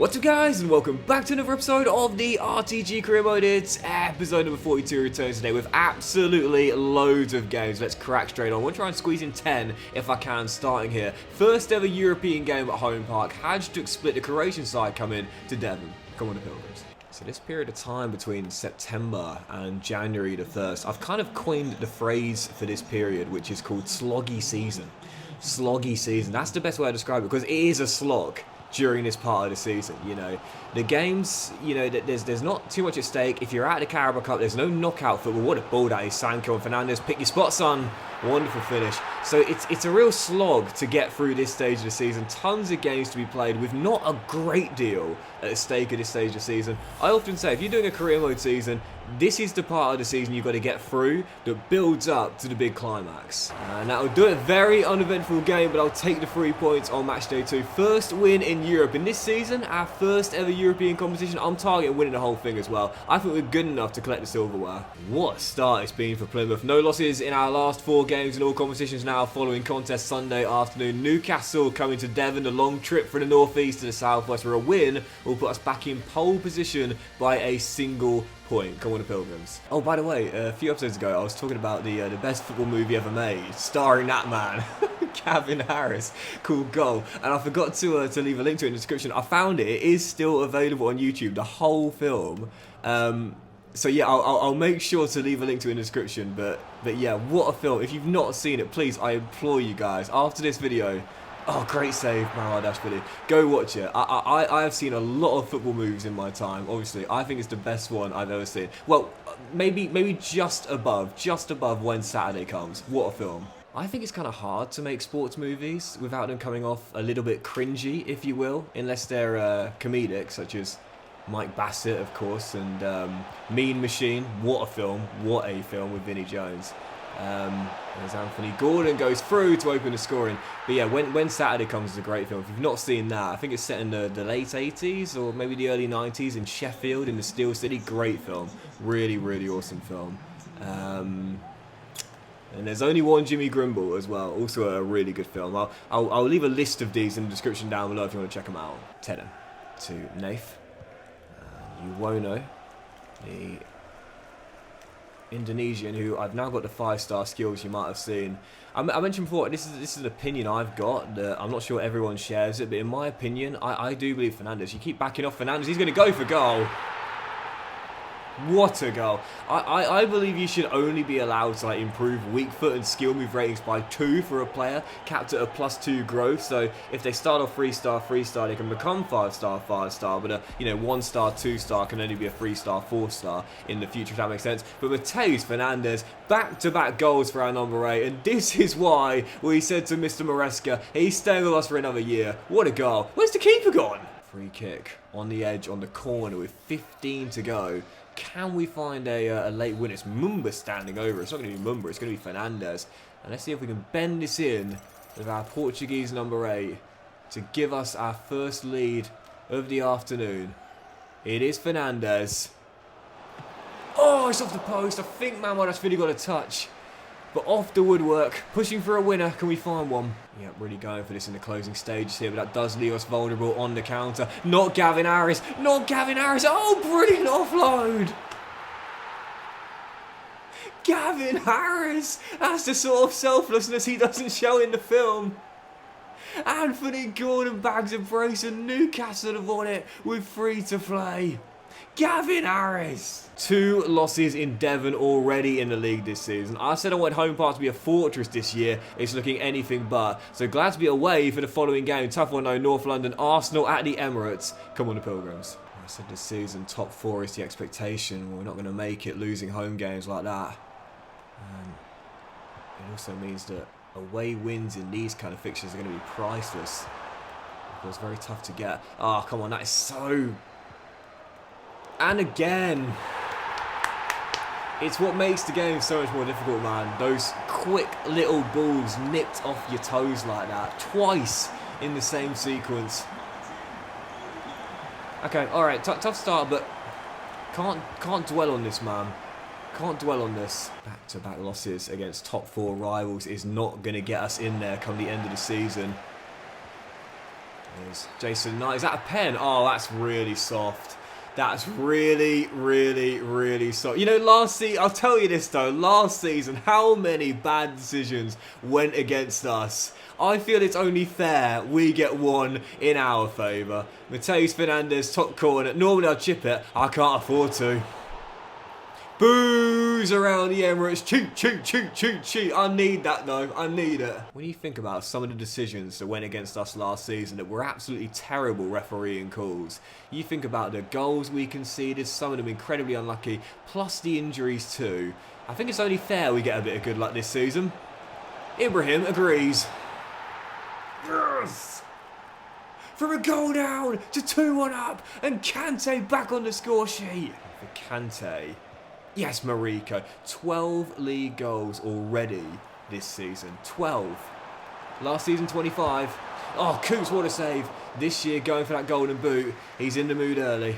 What's up guys, and welcome back to another episode of the RTG career mode. It's episode number 42 returns today with absolutely loads of games. Let's crack straight on. We'll try and squeeze in 10 if I can, starting here. First ever European game at home park. Hajduk split the Croatian side come in to Devon. Come on the Pilgrims. So this period of time between September and January the 1st, I've kind of coined the phrase for this period, which is called sloggy season. Sloggy season. That's the best way to describe it, because it is a slog during this part of the season. You know, the games, you know, there's not too much at stake. If you're out of the Carabao Cup, there's no knockout football. What a ball that is. Sancho and Fernandez, pick your spots, son. Wonderful finish. So it's a real slog to get through this stage of the season. Tons of games to be played with not a great deal at stake at this stage of the season. I often say, if you're doing a career mode season, this is the part of the season you've got to get through that builds up to the big climax. And that'll do it. Very uneventful game, but I'll take the 3 points on match day 2. First win in Europe. In this season, our first ever European competition, I'm targeting winning the whole thing as well. I think we're good enough to collect the silverware. What a start it's been for Plymouth. No losses in our last 4 games in all competitions now following contest Sunday afternoon. Newcastle coming to Devon, a long trip from the northeast to the southwest, where a win will put us back in pole position by a single point. Come on the Pilgrims. Oh, by the way, a few episodes ago I was talking about the best football movie ever made, starring that man, Gavin Harris, called Goal, and I forgot to leave a link to it in the description. I found it. It is still available on YouTube, the whole film. So yeah, I'll make sure to leave a link to it in the description. But yeah, what a film! If you've not seen it, please, I implore you guys, after this video. Oh, great save, Billy. Go watch it. I have seen a lot of football movies in my time. Obviously, I think it's the best one I've ever seen. Well, maybe just above When Saturday Comes. What a film. I think it's kind of hard to make sports movies without them coming off a little bit cringy, if you will, unless they're comedic, such as Mike Bassett, of course, and Mean Machine. What a film with Vinnie Jones. As Anthony Gordon goes through to open the scoring. But yeah, when Saturday Comes is a great film. If you've not seen that, I think it's set in the late 80s or maybe the early 90s in Sheffield in the Steel City. Great film. Really, really awesome film. And there's only one Jimmy Grimble as well. Also a really good film. I'll leave a list of these in the description down below if you want to check them out. Tedham to Nath. Uwono, the Indonesian, who I've now got the 5-star skills you might have seen. I mentioned before, this is an opinion I've got. I'm not sure everyone shares it, but in my opinion, I do believe Fernandez. You keep backing off Fernandez, he's going to go for goal. What a goal. I believe you should only be allowed to improve weak foot and skill move ratings by 2 for a player, capped at a +2 growth. So if they start off 3-star, they can become 5-star, 5-star, but a 1-star, 2-star can only be a 3-star, 4-star in the future, if that makes sense. But Mateus Fernandez, back-to-back goals for our number 8, and this is why we said to Mr. Maresca, he's staying with us for another year. What a goal. Where's the keeper gone? Free kick on the edge, on the corner with 15 to go. Can we find a late win? It's Mumba standing over. It's not going to be Mumba, it's going to be Fernandez. And let's see if we can bend this in with our Portuguese number 8 to give us our first lead of the afternoon. It is Fernandez. Oh, it's off the post. I think Man that's really got a touch. But off the woodwork, pushing for a winner. Can we find one? Yeah, really going for this in the closing stages here, but that does leave us vulnerable on the counter. Not Gavin Harris. Not Gavin Harris. Oh, brilliant offload. Gavin Harris. That's the sort of selflessness he doesn't show in the film. Anthony Gordon bags a brace and Newcastle have won it with 3 to play. Gavin Harris. 2 losses in Devon already in the league this season. I said I want home park to be a fortress this year. It's looking anything but. So glad to be away for the following game. Tough one though, North London, Arsenal at the Emirates. Come on the Pilgrims. I said this season top 4 is the expectation. We're not going to make it losing home games like that. It also means that away wins in these kind of fixtures are going to be priceless. It's very tough to get. Oh, come on, that is so... And again, it's what makes the game so much more difficult, man. Those quick little balls nipped off your toes like that, twice in the same sequence. Okay, alright, tough start, but can't dwell on this, man. Can't dwell on this. Back-to-back losses against top 4 rivals is not going to get us in there come the end of the season. There's Jason Knight. Is that a pen? Oh, that's really soft. That's really, really, really soft. You know, last season, I'll tell you this though, last season, how many bad decisions went against us? I feel it's only fair we get one in our favour. Mateus Fernandez, top corner. Normally I'd chip it. I can't afford to. Boos around the Emirates. Cheat, cheat, cheat, cheat, cheat. I need that though. I need it. When you think about some of the decisions that went against us last season that were absolutely terrible refereeing calls, you think about the goals we conceded, some of them incredibly unlucky, plus the injuries too. I think it's only fair we get a bit of good luck this season. Ibrahim agrees. Yes! From a goal down to 2-1 up, and Kante back on the score sheet. For Kante. Yes, Mariko. 12 league goals already this season. 12. Last season, 25. Oh, Coops, what a save. This year, going for that golden boot. He's in the mood early.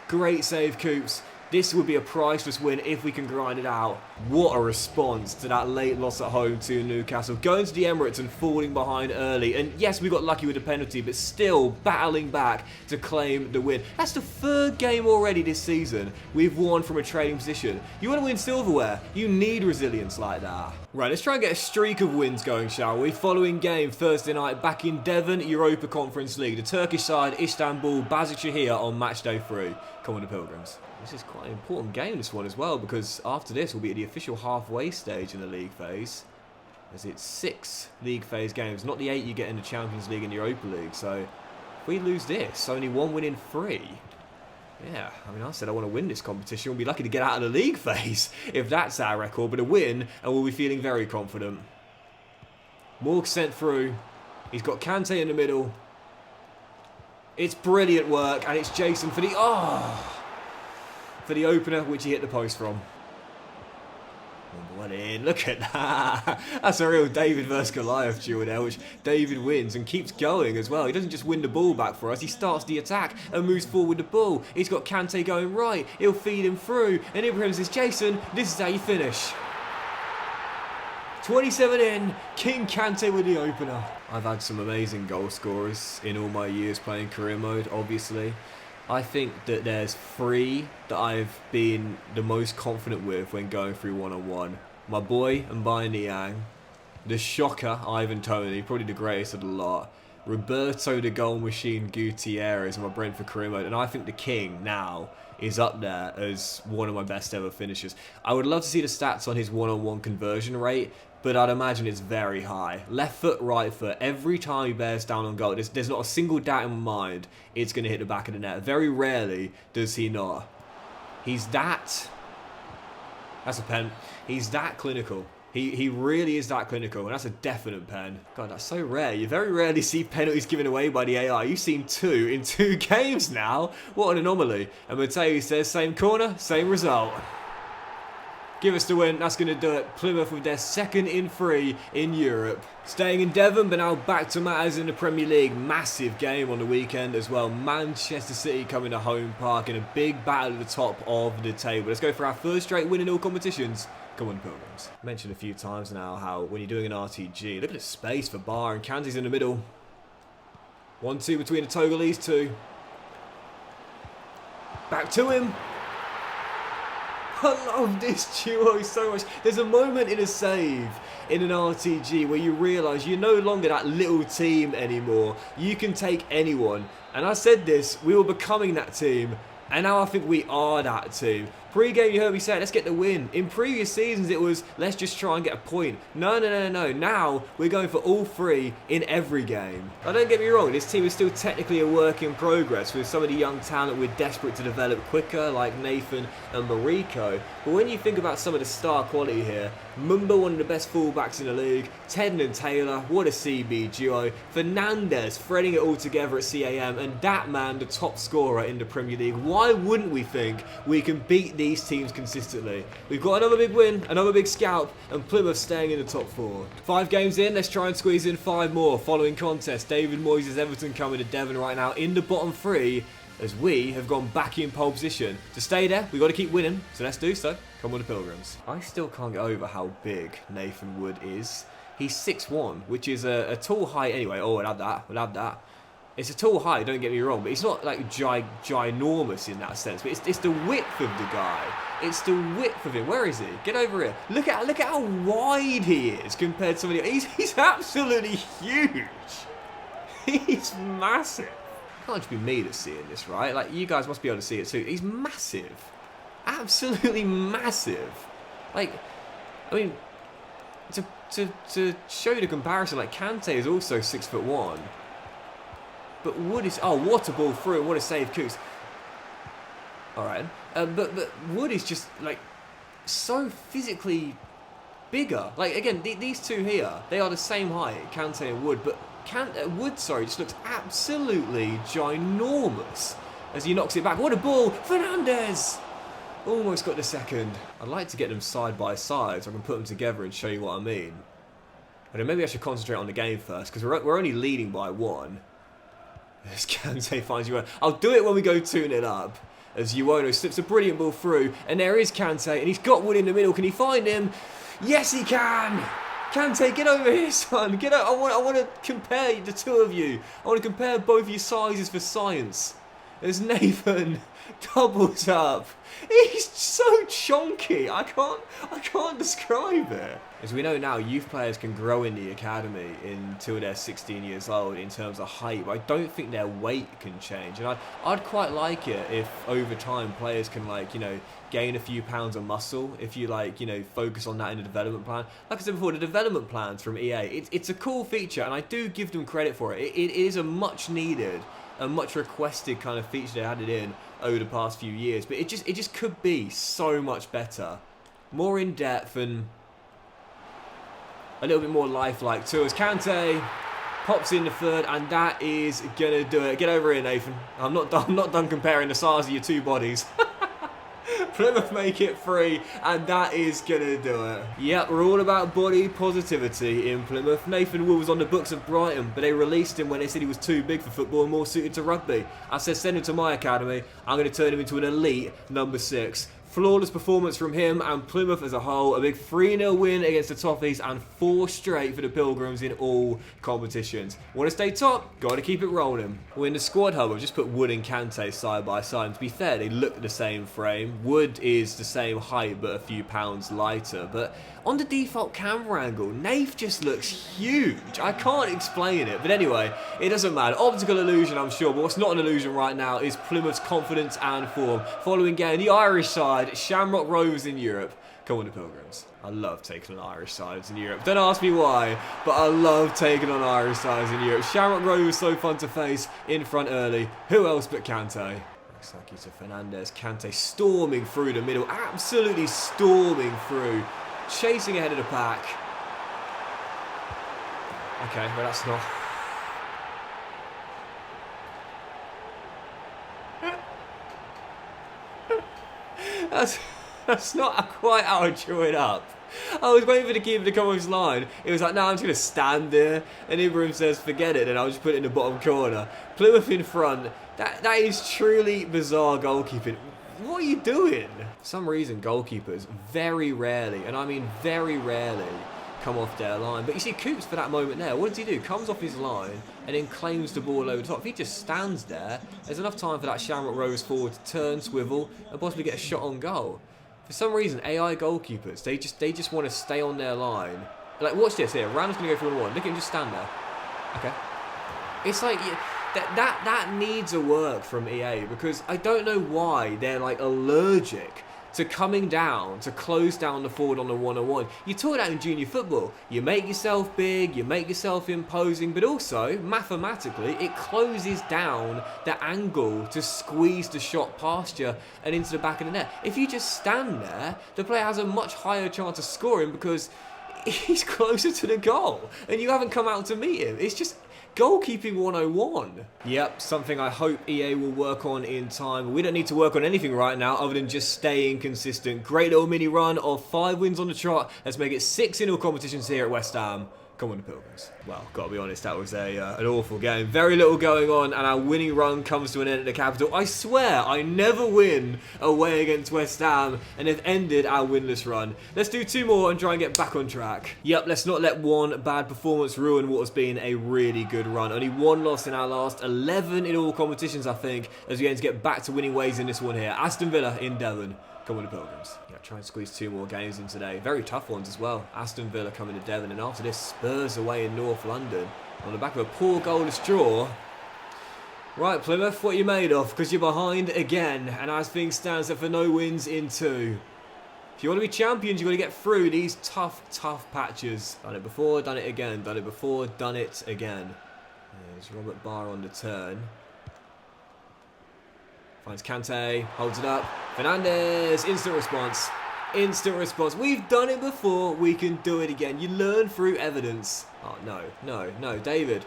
Great save, Coops. This would be a priceless win if we can grind it out. What a response to that late loss at home to Newcastle. Going to the Emirates and falling behind early. And yes, we got lucky with the penalty, but still battling back to claim the win. That's the third game already this season we've won from a trading position. You want to win silverware, you need resilience like that. Right, let's try and get a streak of wins going, shall we? Following game, Thursday night, back in Devon, Europa Conference League. The Turkish side, Istanbul Basaksehir on match day 3. Come on, the Pilgrims. This is quite an important game, this one as well, because after this we'll be at the official halfway stage in the league phase, as it's 6 league phase games, not the 8 you get in the Champions League and Europa League. So if we lose this, only 1 win in 3. Yeah, I mean, I said I want to win this competition. We'll be lucky to get out of the league phase if that's our record, but a win, and we'll be feeling very confident. Morg sent through. He's got Kante in the middle. It's brilliant work, and it's Jason for the for the opener, which he hit the post from. One in, look at that. That's a real David versus Goliath duel there, which David wins and keeps going as well. He doesn't just win the ball back for us, he starts the attack and moves forward with the ball. He's got Kante going right, he'll feed him through, and Ibrahim says, Jason, this is how you finish. 27 in, King Kante with the opener. I've had some amazing goal scorers in all my years playing career mode, obviously. I think that there's 3 that I've been the most confident with when going through one-on-one. My boy, Mbaye Niang. The shocker, Ivan Toney, probably the greatest of the lot. Roberto the Goal Machine Gutierrez in my Brentford career mode. And I think the King now is up there as one of my best ever finishers. I would love to see the stats on his one-on-one conversion rate, but I'd imagine it's very high. Left foot, right foot, every time he bears down on goal, there's not a single doubt in my mind it's going to hit the back of the net. Very rarely does he not. He's that... That's a pen. He's that clinical. He really is that clinical, and that's a definite pen. God, that's so rare. You very rarely see penalties given away by the AI. You've seen 2 in 2 games now. What an anomaly. And Mateo says, same corner, same result. Give us the win, that's going to do it. Plymouth with their 2nd in 3 in Europe. Staying in Devon, but now back to matters in the Premier League. Massive game on the weekend as well. Manchester City coming to Home Park in a big battle at the top of the table. Let's go for our first straight win in all competitions. Come on, Pilgrims. Mentioned a few times now how when you're doing an RTG, look at the space for Bar, and Kante's in the middle. 1-2 between the Togolese 2. Back to him. I love this duo so much. There's a moment in a save in an RTG where you realise you're no longer that little team anymore. You can take anyone. And I said this, we were becoming that team. And now I think we are that team. Pre-game, you heard me say, let's get the win. In previous seasons, it was, let's just try and get a point. No. Now, we're going for all 3 in every game. Now, don't get me wrong, this team is still technically a work in progress with some of the young talent we're desperate to develop quicker, like Nathan and Mariko. But when you think about some of the star quality here, Mumba, one of the best fullbacks in the league, Tedden and Taylor, what a CB duo, Fernandez threading it all together at CAM, and that man, the top scorer in the Premier League. Why wouldn't we think we can beat these teams consistently? We've got another big win, another big scalp, and Plymouth staying in the top 4. 5 games in, let's try and squeeze in 5 more. Following contest, David Moyes' Everton coming to Devon right now in the bottom 3, as we have gone back in pole position. To stay there, we've got to keep winning, so let's do so. Come on, the Pilgrims. I still can't get over how big Nathan Wood is. He's 6'1", which is a tall height anyway. Oh, we'll have that. It's a tall height, don't get me wrong, but he's not like ginormous in that sense. But it's the width of the guy. It's the width of him. Where is he? Get over here. Look at how wide he is compared to somebody else. He's absolutely huge. He's massive. Can't just be me that's seeing this, right? Like, you guys must be able to see it too. He's massive. Absolutely massive. Like, I mean, to show you the comparison, like, Kante is also 6'1". But Wood is... Oh, what a ball through. What a save, Cooks. Alright. But Wood is just, like, so physically bigger. Like, again, these two here, they are the same height, Kante and Wood. But Wood, just looks absolutely ginormous as he knocks it back. What a ball. Fernandez! Almost got the second. I'd like to get them side by side so I can put them together and show you what I mean. But then maybe I should concentrate on the game first, because we're only leading by 1. As Kante finds Ueno. I'll do it when we go 2-0 up. As Ueno slips a brilliant ball through. And there is Kante. And he's got Wood in the middle. Can he find him? Yes, he can. Kante, get over here, son. Get out. I want to compare the two of you. I want to compare both your sizes for science. As Nathan doubles up. He's so chonky. I can't describe it. As we know now, youth players can grow in the academy until they're 16 years old in terms of height, but I don't think their weight can change. And I'd quite like it if over time players can, like, you know, gain a few pounds of muscle if you, like, you know, focus on that in the development plan. Like I said before, the development plans from EA, it's a cool feature, and I do give them credit for it. It is a much needed, a much requested kind of feature they added in over the past few years, but it just could be so much better, more in depth and a little bit more lifelike too. As Kante pops in the third, and that is gonna do it. Get over here, Nathan. I'm not done comparing the size of your two bodies. Plymouth make it 3, and that is gonna do it. Yep, we're all about body positivity in Plymouth. Nathan Wood was on the books of Brighton, but they released him when they said he was too big for football and more suited to rugby. I said send him to my academy. I'm going to turn him into an elite number 6. Flawless performance from him and Plymouth as a whole. A big 3-0 win against the Toffees and 4 straight for the Pilgrims in all competitions. Want to stay top? Got to keep it rolling. Well, in the squad hub, I've just put Wood and Kante side by side. And to be fair, they look the same frame. Wood is the same height, but a few pounds lighter. But on the default camera angle, Nath just looks huge. I can't explain it. But anyway, it doesn't matter. Optical illusion, I'm sure. But what's not an illusion right now is Plymouth's confidence and form. Following game, the Irish side, Shamrock Rovers in Europe. Come on, the Pilgrims. I love taking on Irish sides in Europe. Don't ask me why, but I love taking on Irish sides in Europe. Shamrock Rovers so fun to face, in front early. Who else but Kante? Saki to Fernandez. Kante storming through the middle. Absolutely storming through. Chasing ahead of the pack. Okay, well that's not... That's not quite how I drew it up. I was waiting for the keeper to come off his line. It was like, no, I'm just going to stand there. And Ibrahim says, forget it. And I'll just put it in the bottom corner. Plymouth in front. That is truly bizarre goalkeeping. What are you doing? For some reason, goalkeepers very rarely, and I mean very rarely, come off their line. But you see Coops for that moment there, what does he do? Comes off his line and then claims the ball over the top. If he just stands there, there's enough time for that Shamrock Rovers forward to turn, swivel, and possibly get a shot on goal. For some reason, AI goalkeepers, they just want to stay on their line. Like, watch this here. Ram's going to go for 1-1. Look at him just stand there. Okay. It's like... That needs a work from EA, because I don't know why they're like allergic to coming down to close down the forward on the 1-on-1. You taught that in junior football. You make yourself big, you make yourself imposing, but also mathematically it closes down the angle to squeeze the shot past you and into the back of the net. If you just stand there, the player has a much higher chance of scoring because he's closer to the goal and you haven't come out to meet him. It's just goalkeeping 101. Yep, something I hope EA will work on in time. We don't need to work on anything right now other than just staying consistent. Great little mini run of 5 wins on the trot. Let's make it 6 in all competitions here at West Ham. Come on, the Pilgrims. Well, gotta be honest, that was an awful game. Very little going on, and our winning run comes to an end at the capital. I swear, I never win away against West Ham, and they've ended our winless run. Let's do 2 more and try and get back on track. Yep, let's not let one bad performance ruin what has been a really good run. Only 1 loss in our last 11 in all competitions, I think, as we aim to get back to winning ways in this one here. Aston Villa in Devon. Come on, the Pilgrims. Yeah, try and squeeze 2 more games in today. Very tough ones as well. Aston Villa coming to Devon, and after this, Spurs away in North London. On the back of a poor goalless draw. Right, Plymouth, what are you made of? Because you're behind again, and as things stand, so for no wins in 2. If you want to be champions, you've got to get through these tough patches. Done it before, done it again. Done it before, done it again. There's Robert Barr on the turn. Finds Kante, holds it up. Fernandez, instant response. Instant response. We've done it before, we can do it again. You learn through evidence. Oh, no, David.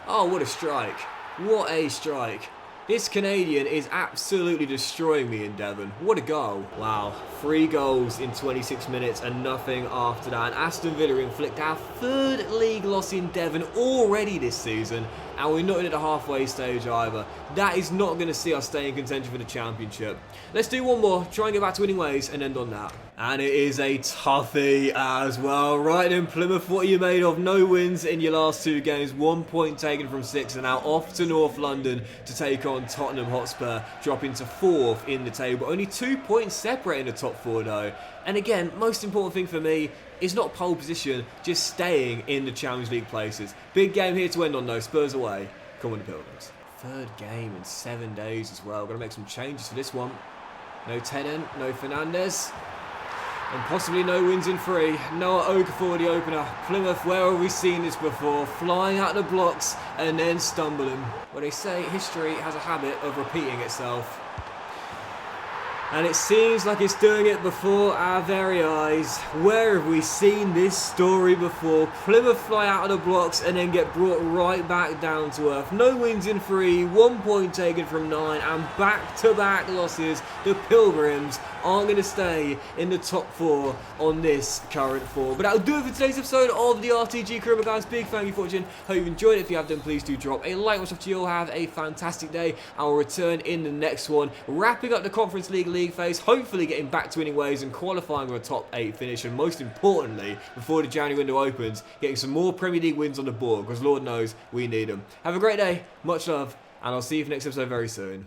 Oh, what a strike. What a strike. This Canadian is absolutely destroying me in Devon. What a goal. Wow, 3 goals in 26 minutes and nothing after that. And Aston Villa inflict our 3rd league loss in Devon already this season. And we're not in at the halfway stage either. That is not going to see us stay in contention for the championship. Let's do 1 more, try and get back to winning ways, and end on that. And it is a toughie as well. Right then, Plymouth, what are you made of? No wins in your last 2 games. 1 point taken from 6, and now off to North London to take on Tottenham Hotspur, dropping to 4th in the table. Only 2 points separating the top 4 though. And again, most important thing for me is not pole position, just staying in the Champions League places. Big game here to end on though, Spurs away. Come on, the Pilgrims. 3rd game in 7 days as well. Got to make some changes for this one. No Tennant, no Fernandez. And possibly no wins in 3. Noah Okafor the opener. Plymouth, where have we seen this before? Flying out the blocks and then stumbling. Well, they say history has a habit of repeating itself. And it seems like it's doing it before our very eyes. Where have we seen this story before? Plymouth fly out of the blocks and then get brought right back down to earth. No wins in 3, 1 point taken from 9, and back-to-back losses. The Pilgrims aren't going to stay in the top 4 on this current form. But that'll do it for today's episode of the RTG Career, guys. Big thank you for watching. Hope you've enjoyed it. If you have done, please do drop a like. What's up to you all? Have a fantastic day. I will return in the next one, wrapping up the Conference League phase, hopefully getting back to winning ways and qualifying with a top 8 finish, and most importantly, before the January window opens, getting some more Premier League wins on the board, because Lord knows we need them. Have a great day, much love, and I'll see you for the next episode very soon.